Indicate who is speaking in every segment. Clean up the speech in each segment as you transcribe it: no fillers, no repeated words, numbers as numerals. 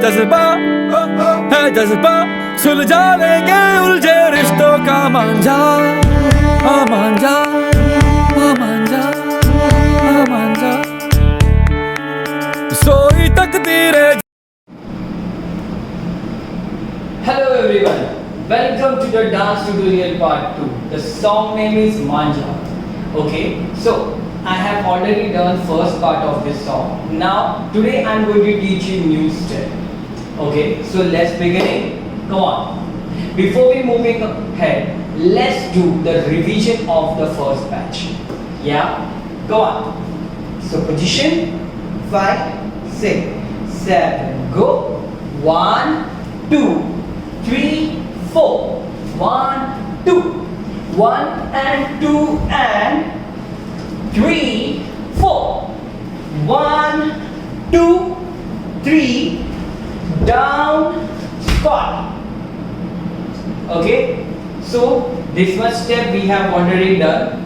Speaker 1: जज्बा है जज्बा, सुलझा लेंगे उलझे रिश्तों का मांझा, मांझा मांझा मांझा, सोई तकदीरें.
Speaker 2: Hello everyone, welcome to the dance tutorial part 2. The song name is Manja. Okay, so I have already done first part of this song. Now today I am going to teach you new step. Okay, so let's begin. Come on. Before we moving ahead, let's do the revision of the first batch. Yeah, go on. So position 5, 6, 7, go. 1, 2, 3, 4. 1, 2. 1 and 2 and 3, 4. 1, 2, 3. Down, squat. Okay. So this much step we have already done.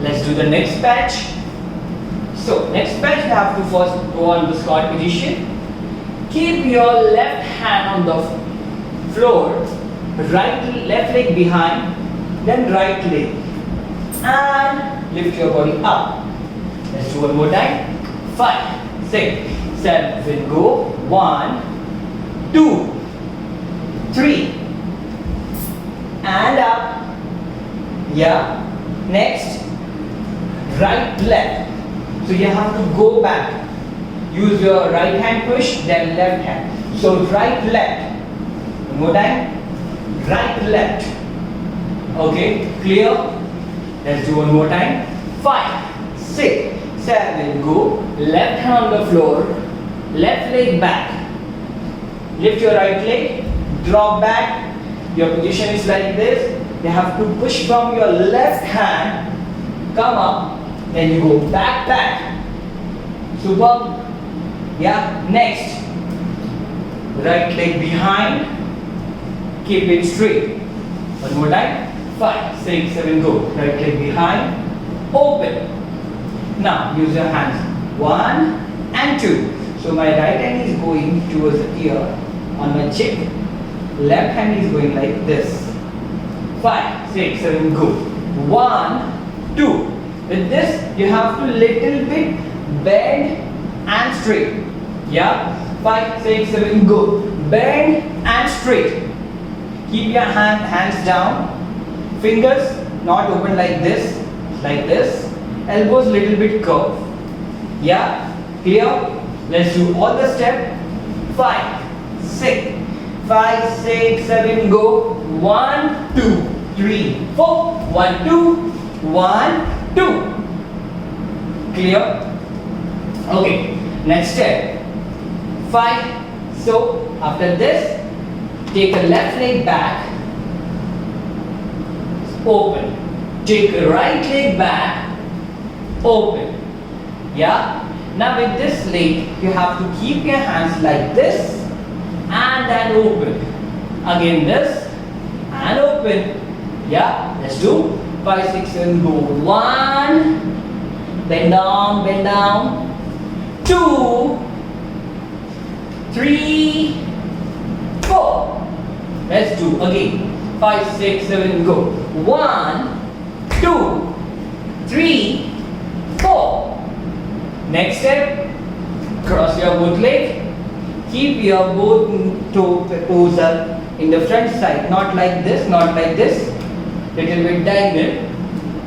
Speaker 2: Let's do the next batch. So next batch you have to first go on the squat position. Keep your left hand on the floor, left leg behind, then right leg, and lift your body up. Let's do one more time. 5, 6, 7, go. 1, 2, 3, and up. Yeah. Next, right left. So you have to go back. Use your right hand push, then left hand. So right left. One more time. Right left. Okay, clear? Let's do one more time. 5, 6, 7, go. Left hand on the floor. Left leg back. Lift your right leg. Drop back. Your position is like this. You have to push from your left hand. Come up. Then you go back, back. Super. Yeah. Next. Right leg behind. Keep it straight. One more time. 5, 6, 7, go. Right leg behind. Open. Now use your hands. 1 and 2. So my right hand is going towards the ear on my cheek. Left hand is going like this. 5, 6, 7, go. 1, 2. With this you have to little bit bend and straight. Yeah. 5, 6, 7, go. Bend and straight. Keep your hands down. Fingers not open like this. Like this. Elbows little bit curved. Yeah. Clear? Let's do all the step. 5, 6, 5, 6, 7, go. 1, 2, 3, 4. 1, 2, 1, 2. Clear? Okay. Next step. 5. So after this, take a left leg back. Open. Take a right leg back. Open. Yeah. Now with this leg, you have to keep your hands like this and then open. Again this and open. Yeah, let's do 5, 6, 7, go. 1, bend down. 2, 3, 4. Let's do again. 5, 6, 7, go. 1, 2, 3, 4. Next step, cross your both legs. Keep your both toes up in the front side, not like this, not like this. Little bit diagonal.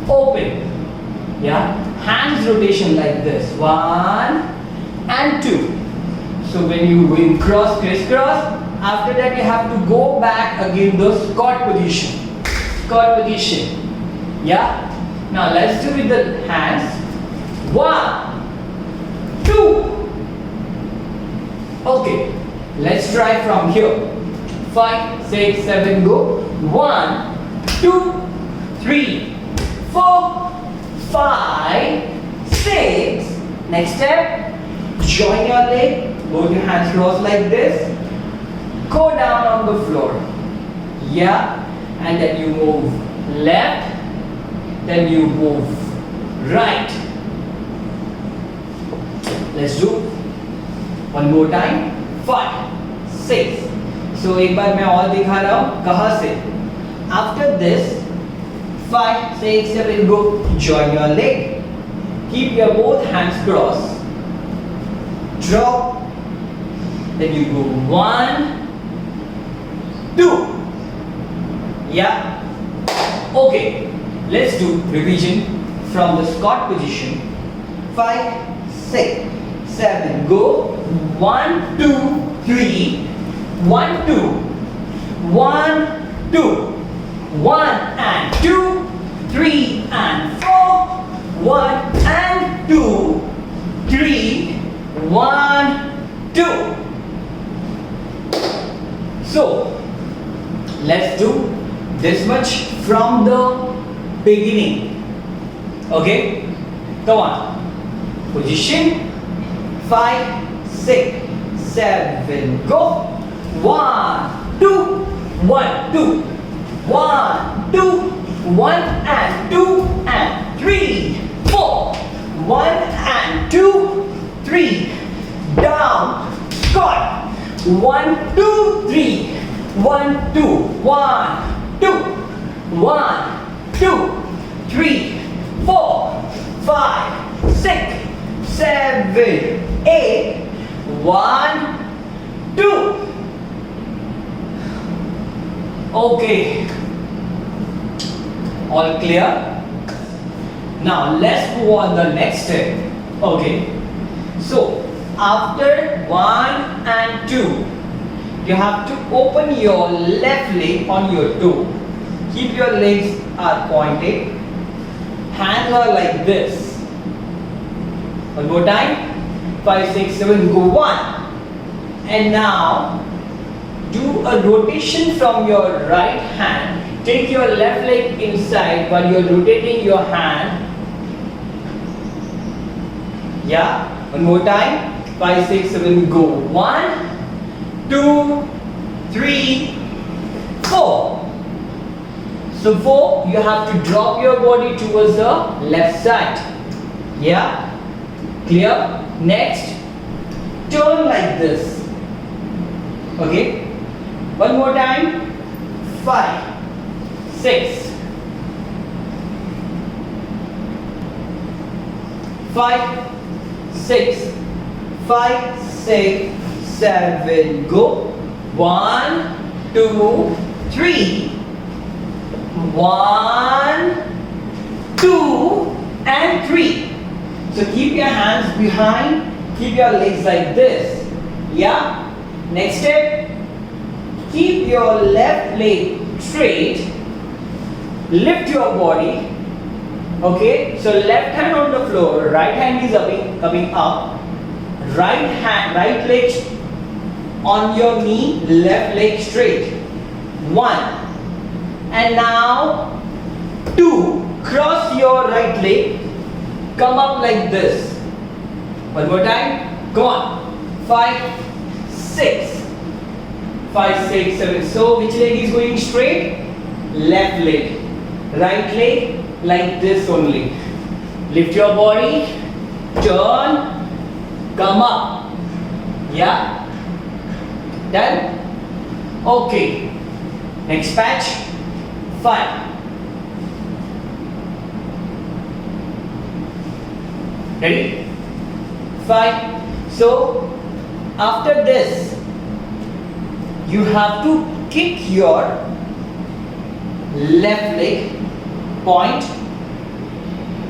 Speaker 2: Open. Yeah. Hands rotation like this. 1 and 2. So when you going crisscross, after that you have to go back again the squat position. Squat position. Yeah. Now let's do with the hands. 1, 2. Okay, let's try from here. 5, 6, 7, go. 1, 2, 3, 4, 5, 6. Next step, join your leg, both your hands crossed like this. Go down on the floor. Yeah, and then you move left, then you move right. Let's do one more time. 5, 6. So एक बार मैं और दिखा रहा हूँ कहाँ से. After this, 5, 6, 7, go. Join your leg. Keep your both hands crossed. Drop. Then you go 1, 2. Yeah. Okay. Let's do revision from the squat position. 5, 6, 7, go. 1, 2, 3. 1, 2. 1, 2. 1 and 2, 3 and 4. 1 and 2, 3. 1, 2. So let's do this much from the beginning. Okay, come on. Position 5, 6, 7, go. 1, 2, 1, 2, 1, 2, 1 and 2 and 3, 4. 1 and 2, 3. Down, squat. 1, 2, 3. 1, 2, 1, 2. 1, 2, 3, 4, 5, 6, 7, 8. 1, 2. Okay. All clear? Now let's move on the next step. Okay. So after 1 and 2, you have to open your left leg on your toe. Keep your legs are pointed. Hands are like this. One more time. 5, 6, 7, go 1. And now do a rotation from your right hand. Take your left leg inside while you are rotating your hand. Yeah. One more time. 5, 6, 7, go. 1, 2, 3, 4. So 4, you have to drop your body towards the left side. Yeah? Clear? Next, turn like this. Okay? One more time. 5, 6, 5, 6, 5, 6, 7, go. 1, 2, 3. 1, 2, and 3. So keep your hands behind, keep your legs like this. Yeah? Next step, keep your left leg straight, lift your body. Okay? So left hand on the floor, right hand is coming up. Right leg on your knee, left leg straight. 1. And now 2, cross your right leg, come up like this. One more time, go on. 5, 6, 5, 6, 7. So which leg is going straight? Left leg. Right leg like this only. Lift your body, turn, come up. Yeah? Done? Okay. Next patch. 5. Ready? 5. So after this, you have to kick your left leg, point,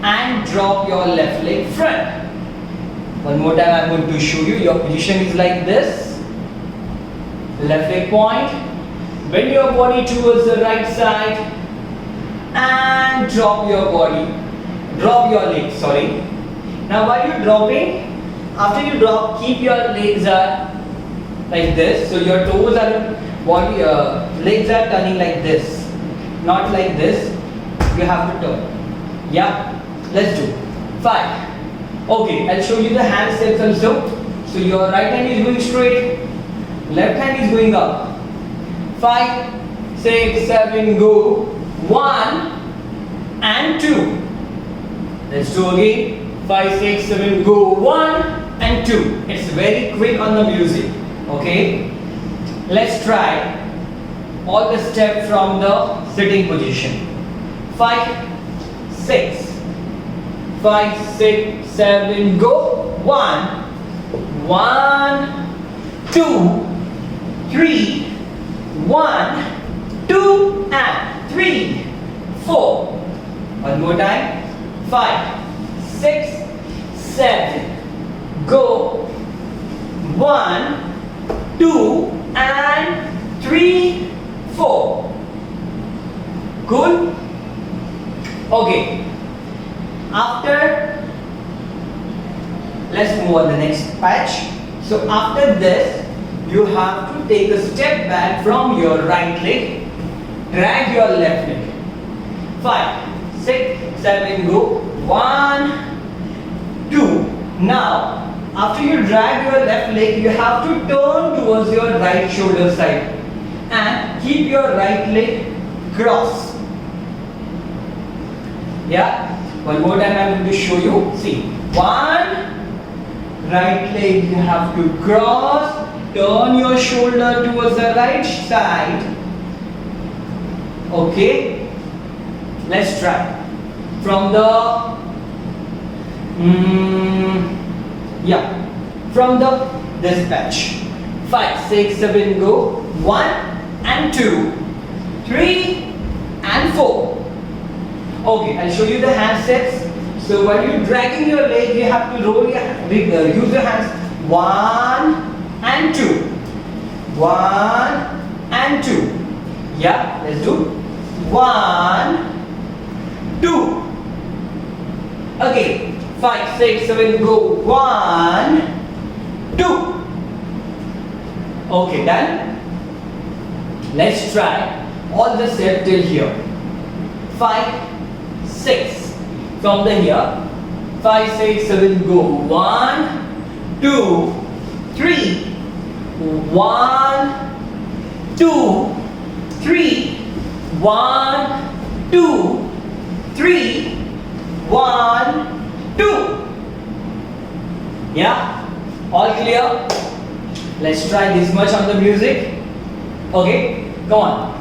Speaker 2: and drop your left leg front. One more time I am going to show you. Your position is like this. Left leg point, bend your body towards the right side and drop your leg, sorry. Now while you're dropping, after you drop, keep your legs are like this. So your toes are, legs are turning like this, not like this. You have to turn. Yeah? Let's do. 5. Okay, I'll show you the hand steps also. So your right hand is going straight, left hand is going up. 5, 6, 7, go. 1 and 2. Let's do again. 5, 6, 7, go. 1 and 2. It's very quick on the music. Okay? Let's try all the steps from the sitting position. 5, 6, 5, 6, 7, go. 1, 1, 2, 3, 1, 2, and 3, 4. One more time. 5, 6, 7, go. 1, 2, and 3, 4. Good. Okay. After, let's move on the next patch. So after this, you have to take a step back from your right leg, drag your left leg. 5, 6, 7, go. 1, 2. Now, after you drag your left leg, you have to turn towards your right shoulder side and keep your right leg cross. Yeah, one more time I am going to show you. See, 1, right leg you have to cross, turn your shoulder towards the right side. Okay, let's try from the from the this patch. 5, 6, 7, go. 1 and 2, 3 and 4. Okay, I'll show you the hand steps. So while you're dragging your leg, you have to roll your use your hands. 1 and 2, 1 and 2. Yeah, let's do 1, 2. Okay, 5, 6, 7, go. 1, 2. Okay, done. Let's try all the steps till here. 5, 6. From the here. 5, 6, 7, go. 1, 2, 3. 1, 2, 3. 1, 2, 3. 1, 2. Yeah? All clear? Let's try this much on the music. Okay? Go on.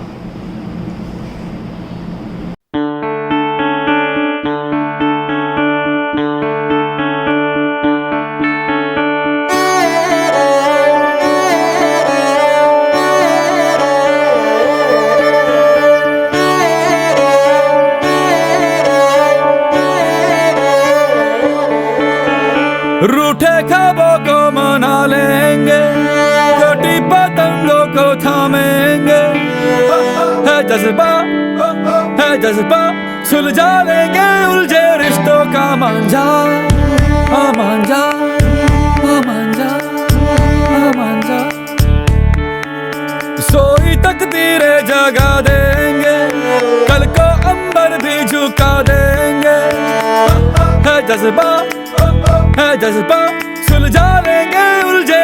Speaker 1: रूठे ख्वाबों को मना लेंगे, कटी पतंगों को थामेंगे। है जज्बा सुलझा लेंगे उलझे रिश्तों का मांझा। मांझा, मांझा, मांझा। सोई तकदीरें जगा देंगे, कल को अंबर भी झुका देंगे। है जज्बा सुलझा लेंगे उलझे